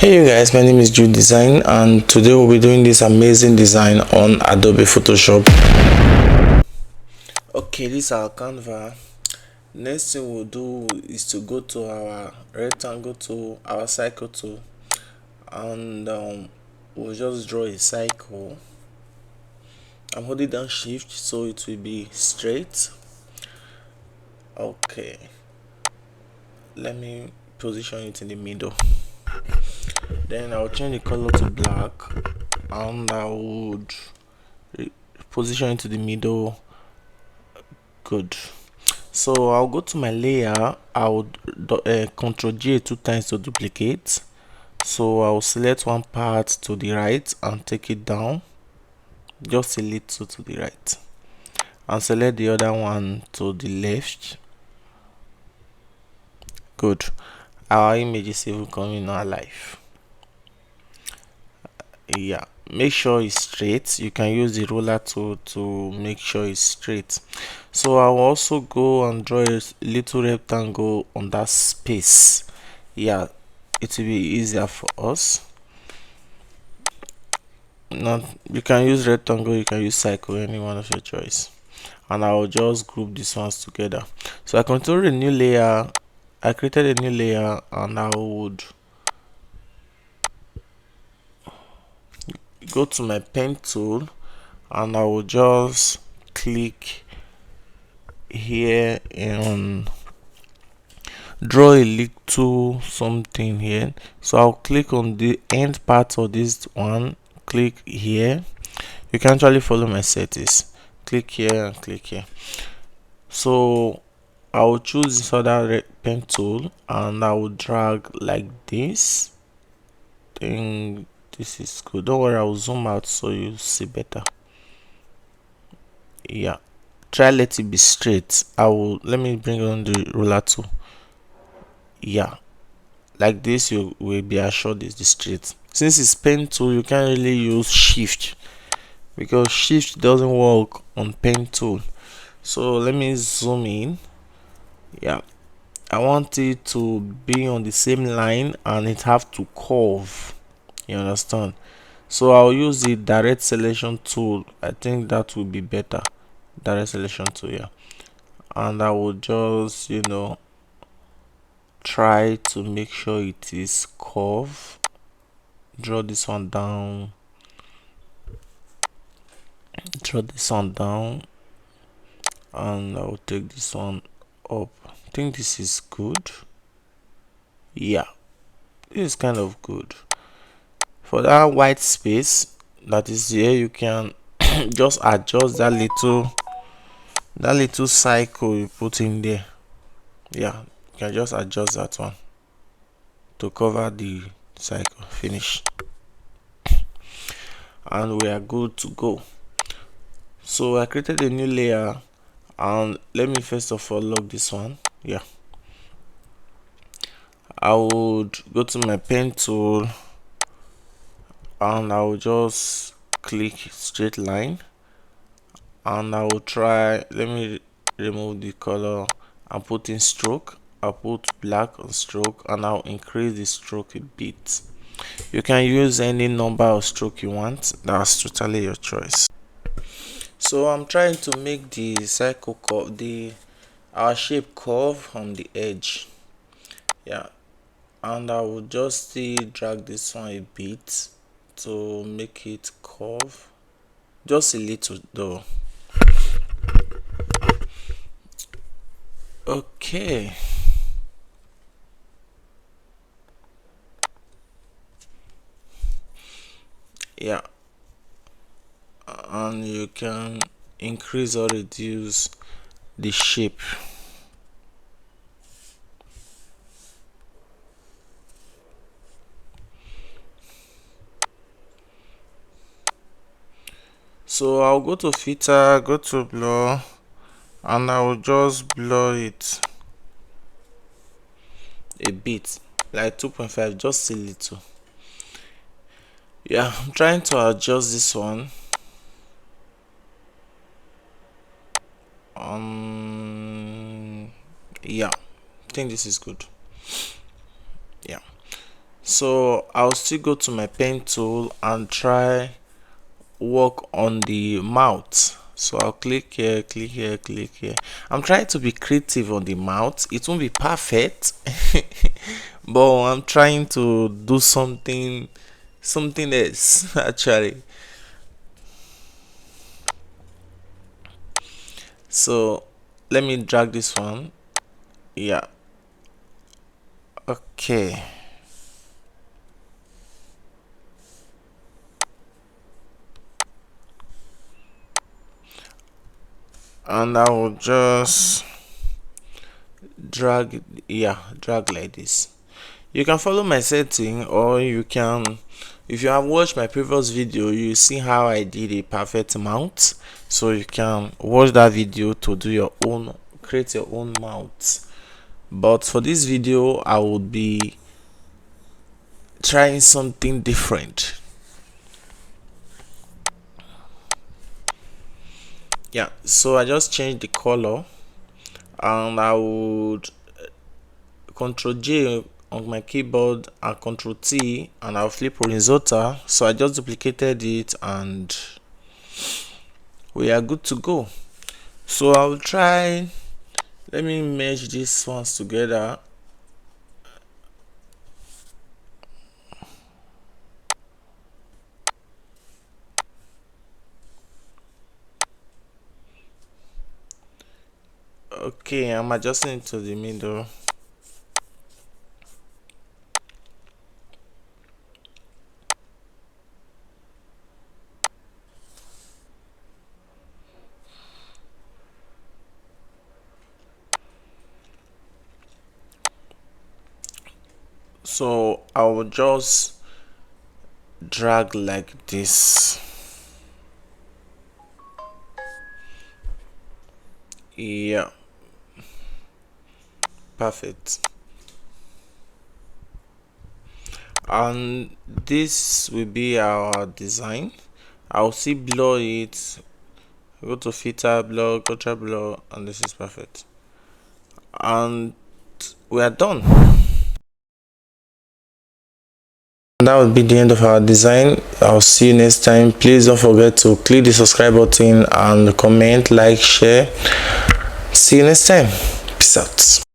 Hey you guys, my name is Jude Design and today we'll be doing this amazing design on Adobe Photoshop. Okay, this is our Canva. Next thing we'll do is to go to our rectangle tool, our cycle tool, and we'll just draw a cycle. I'm holding down shift so it will be straight. Okay, let me position it in the middle. Then I'll change the color to black and I would position it to the middle. Good. So I'll go to my layer. I'll Ctrl J 2 times to duplicate. So I'll select one part to the right and take it down just a little to the right, and select the other one to the left. Good. Our image is even coming alive. Yeah, make sure it's straight. You can use the ruler tool to make sure it's straight. So I'll also go and draw a little rectangle on that space. Yeah, it will be easier for us. Now you can use rectangle, you can use cycle, any one of your choice. And I'll just group these ones together. So I control a new layer. I created a new layer and I would go to my pen tool and I will just click here and draw a little something here. So I'll click on the end part of this one, click here. You can actually follow my settings, click here and click here. So I will choose this other pen tool and I will drag like this. Think this is good. Don't worry, I will zoom out so you see better. Yeah, try let it be straight. Let me bring on the ruler tool. Yeah, like this you will be assured is the straight. Since it's pen tool, you can't really use shift because shift doesn't work on pen tool. So let me zoom in. Yeah, I want it to be on the same line and it have to curve, you understand? So I'll use the direct selection tool. I think that will be better. Direct selection tool, yeah. And I will just try to make sure it is curve. Draw this one down, and I will take this one up. I think this is good. Yeah, this is kind of good. For that white space that is here, you can just adjust that little cycle you put in there. Yeah, you can just adjust that one to cover the cycle. Finish, and we are good to go. So I created a new layer, and let me first of all lock this one. Yeah, I would go to my pen tool and I will just click straight line, and I will try, let me remove the color and put in stroke. I'll put black on stroke and I'll increase the stroke a bit. You can use any number of stroke you want, that's totally your choice. So I'm trying to make the cycle curve, our shape curve on the edge. Yeah, and I will just still drag this one a bit to make it curve, just a little though. Okay, yeah, and you can increase or reduce the shape. So I'll go to filter, go to blur, and I will just blur it a bit, like 2.5, just a little. Yeah, I'm trying to adjust this one. Yeah, I think this is good. Yeah, So I'll still go to my pen tool and try work on the mouth. So I'll click here, click here, click here. I'm trying to be creative on the mouth. It won't be perfect but I'm trying to do something else actually. So let me drag this one. Yeah, okay. And I will just drag, yeah, drag like this. You can follow my setting, or you can, if you have watched my previous video, you see how I did a perfect mount. So you can watch that video to do your own, create your own mount. But for this video I would be trying something different. Yeah, so I just changed the color, and I would Ctrl J on my keyboard and Ctrl T, and I'll flip horizontal. So I just duplicated it and we are good to go. So I'll try, let me merge these ones together. Okay, I'm adjusting it to the middle. So I will just drag like this. Yeah, perfect. And this will be our design. I'll see blur it, go to filter, blur, culture blur, and this is perfect. And we are done. That would be the end of our design. I'll see you next time. Please don't forget to click the subscribe button and comment, like, share. See you next time. Peace out.